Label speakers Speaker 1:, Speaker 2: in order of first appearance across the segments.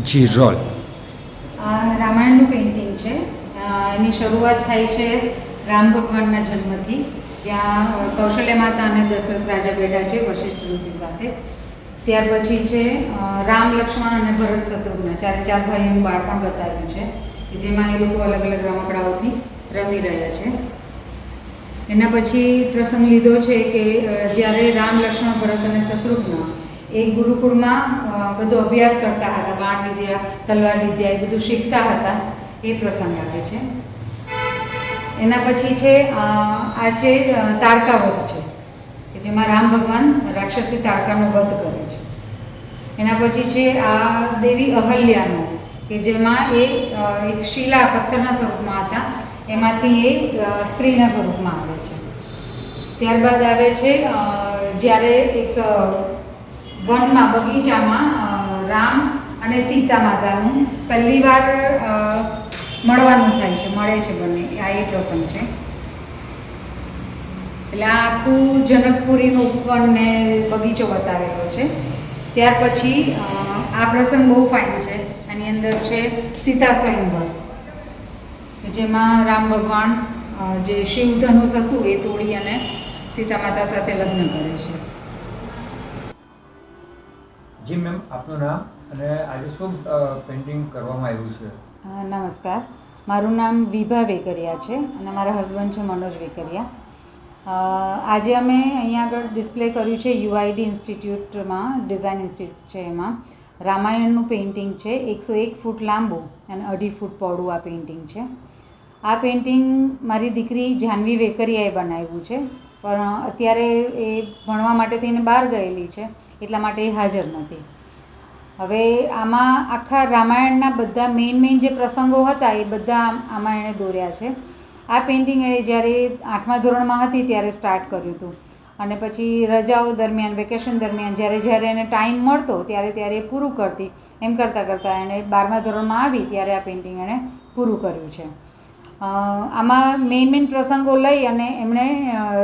Speaker 1: જી role.
Speaker 2: આ રામાયણનું painting છે. એની શરૂઆત થાય છે રામ ભગવાનના જન્મથી, જ્યાં કૌશલ્ય માતા અને દશરથ રાજા બેઠા છે વશિષ્ઠ ઋષિ સાથે. ત્યાર પછી છે રામ, લક્ષ્મણ અને ભરત શત્રુઘ્ન, ચાર ભાઈઓનું બાળપણ બતાવ્યું છે કે જેમાં એ લોકો અલગ અલગ રમકડાઓથી રમી રહ્યા છે. એના પછી પ્રસંગ લીધો છે કે જ્યારે રામ, લક્ષ્મણ, ભરત અને શત્રુઘ્ન એ ગુરુકુળમાં બધો અભ્યાસ કરતા હતા, બાણ વિદ્યા, તલવાર વિદ્યા એ બધું શીખતા હતા, એ પ્રસંગ આવે છે. એના પછી છે આ છે તારકાવધ છે કે જેમાં રામ ભગવાન રાક્ષસી તારકાનો વધ કરે છે. એના પછી છે આ દેવી અહલ્યાનો કે જેમાં એ એક શિલા, પથ્થરના સ્વરૂપમાં હતા, એમાંથી એ સ્ત્રીના સ્વરૂપમાં આવે છે. ત્યારબાદ આવે છે જ્યારે એક વનમાં, બગીચામાં રામ અને સીતા માતાનું પહેલીવાર મળવાનું થાય છે, મળે છે બંને, આ એ પ્રસંગ છે. એટલે આ આખું જનકપુરીનું ઉપવન ને બગીચો બતાવેલો છે. ત્યાર પછી આ પ્રસંગ બહુ ફાઇન છે. આની અંદર છે સીતા સ્વયંવર, જેમાં રામ ભગવાન જે શિવ ધનુષ હતું એ તોડી અને સીતા માતા સાથે લગ્ન કરે છે.
Speaker 1: જી મેમ, આપનું નામ અને આજે શું પેઇન્ટિંગ કરવામાં આવ્યું છે?
Speaker 2: નમસ્કાર, મારું નામ વિભા વેકરિયા છે અને મારા હસબન્ડ છે મનોજ વેકરિયા. આજે અમે અહીંયા આગળ ડિસ્પ્લે કર્યું છે યુઆઈડી ઇન્સ્ટિટ્યૂટમાં, ડિઝાઇન ઇન્સ્ટિટ્યૂટ છે, એમાં રામાયણનું પેઇન્ટિંગ છે. 101 ફૂટ લાંબુ અને 2.5 ફૂટ પહોળું આ પેઇન્ટિંગ છે. આ પેઇન્ટિંગ મારી દીકરી જાહ્નવી વેકરિયાએ બનાવ્યું છે, પણ અત્યારે એ ભણવા માટે થઈને બહાર ગયેલી છે, એટલા માટે એ હાજર નથી. હવે આમાં આખા રામાયણના બધા મેઇન જે પ્રસંગો હતા એ બધા આમાં એણે દોર્યા છે. આ પેઇન્ટિંગ એણે જ્યારે 8મા ધોરણમાં હતી ત્યારે સ્ટાર્ટ કર્યું હતું અને પછી રજાઓ દરમિયાન, વેકેશન દરમિયાન જ્યારે એને ટાઈમ મળતો ત્યારે એ પૂરું કરતી. એમ કરતાં એણે 12મા ધોરણમાં આવી ત્યારે આ પેઇન્ટિંગ એણે પૂરું કર્યું છે. આમાં મેઇન પ્રસંગો લઈ અને એમણે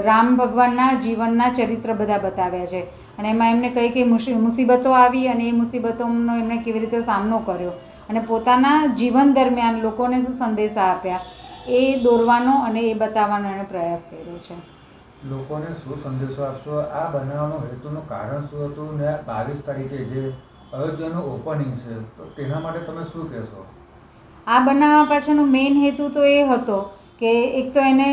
Speaker 2: રામ ભગવાનના જીવનના ચરિત્ર બધા બતાવ્યા છે અને એમાં એમને કઈ મુસીબતો આવી અને એ મુસીબતોનો એમણે કેવી રીતે સામનો કર્યો અને પોતાના જીવન દરમિયાન લોકોને શું સંદેશા આપ્યા એ દોરવાનો અને એ બતાવવાનો એણે પ્રયાસ કર્યો છે.
Speaker 1: લોકોને શું સંદેશો આપશો? આ બનાવવાનો હેતુનું કારણ શું હતું ને 22 તારીખે જે અયોધ્યાનું ઓપનિંગ છે તો તેના માટે તમે શું કહેશો?
Speaker 2: આ બનાવવા પાછળનો મેઇન હેતુ તો એ હતો કે એક તો એને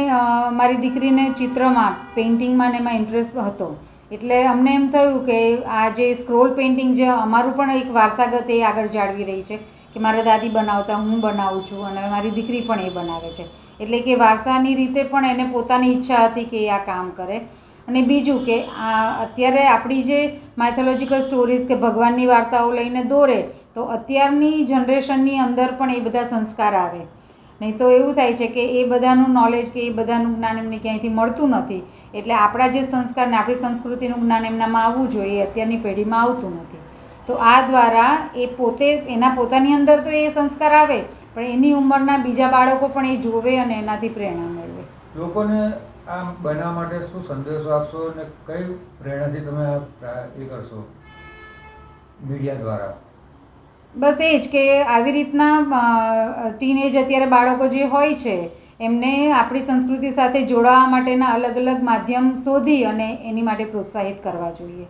Speaker 2: મારી દીકરીને ચિત્રમાં, પેઇન્ટિંગમાં ને એમાં ઇન્ટરેસ્ટ હતો, એટલે અમને એમ થયું કે આ જે સ્ક્રોલ પેઇન્ટિંગ જે અમારું પણ એક વારસાગત એ આગળ જાળવી રહી છે કે મારા દાદી બનાવતા, હું બનાવું છું અને મારી દીકરી પણ એ બનાવે છે, એટલે કે વારસાની રીતે પણ એને પોતાની ઈચ્છા હતી કે એ આ કામ કરે. અને બીજું કે અત્યારે આપણી જે માઇથોલોજીકલ સ્ટોરીઝ કે ભગવાનની વાર્તાઓ લઈને દોરે તો અત્યારની જનરેશનની અંદર પણ એ બધા સંસ્કાર આવે. નહીં તો એવું થાય છે કે એ બધાનું નોલેજ કે એ બધાનું જ્ઞાન એમને ક્યાંયથી મળતું નથી, એટલે આપણા જે સંસ્કાર ને આપણી સંસ્કૃતિનું જ્ઞાન એમનામાં આવવું જોઈએ, એ અત્યારની પેઢીમાં આવતું નથી. તો આ દ્વારા એ પોતે, એના પોતાની અંદર તો એ સંસ્કાર આવે, પણ એની ઉંમરના બીજા બાળકો પણ એ જોવે અને એનાથી પ્રેરણા મેળવે.
Speaker 1: લોકોને આ બનાવવા માટે શું સંદેશો આપશો અને કઈ પ્રેરણાથી તમે એ કરશો મીડિયા દ્વારા?
Speaker 2: બસ એ જ કે આવી રીતના ટીનેજ અત્યારે બાળકો જે હોય છે એમને આપણી સંસ્કૃતિ સાથે જોડાવા માટેના અલગ અલગ માધ્યમ શોધી અને એની માટે પ્રોત્સાહિત કરવા જોઈએ.